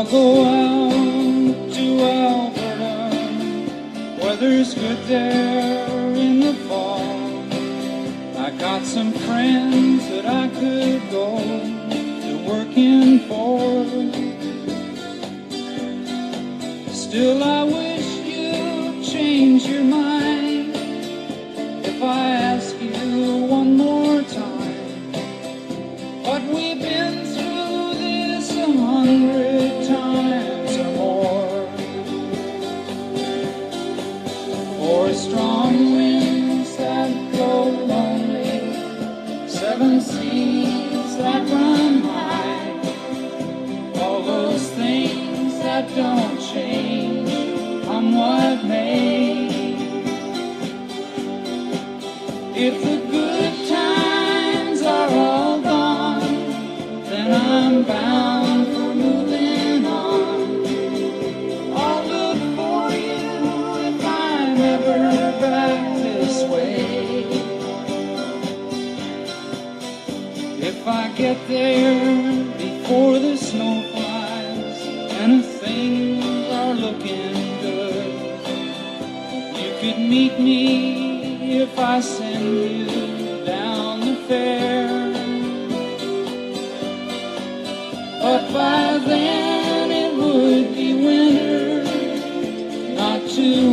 I'll go out to Alberta, weather's good there in the fall. I got some friends that I could go to working for. Still I wish you'd change your mind if I ask you one more time. But we've been through this 100 times or more. For strong winds that blow lonely, 7 seas that run high, all those things that don't change, come what may. If the good times are all gone, then I'm bound for moving on. I'll look for you if I'm ever back this way. If I get there before the snow flies and things are looking good, you could meet me if I send you down the fair. But by then it would be winter, not too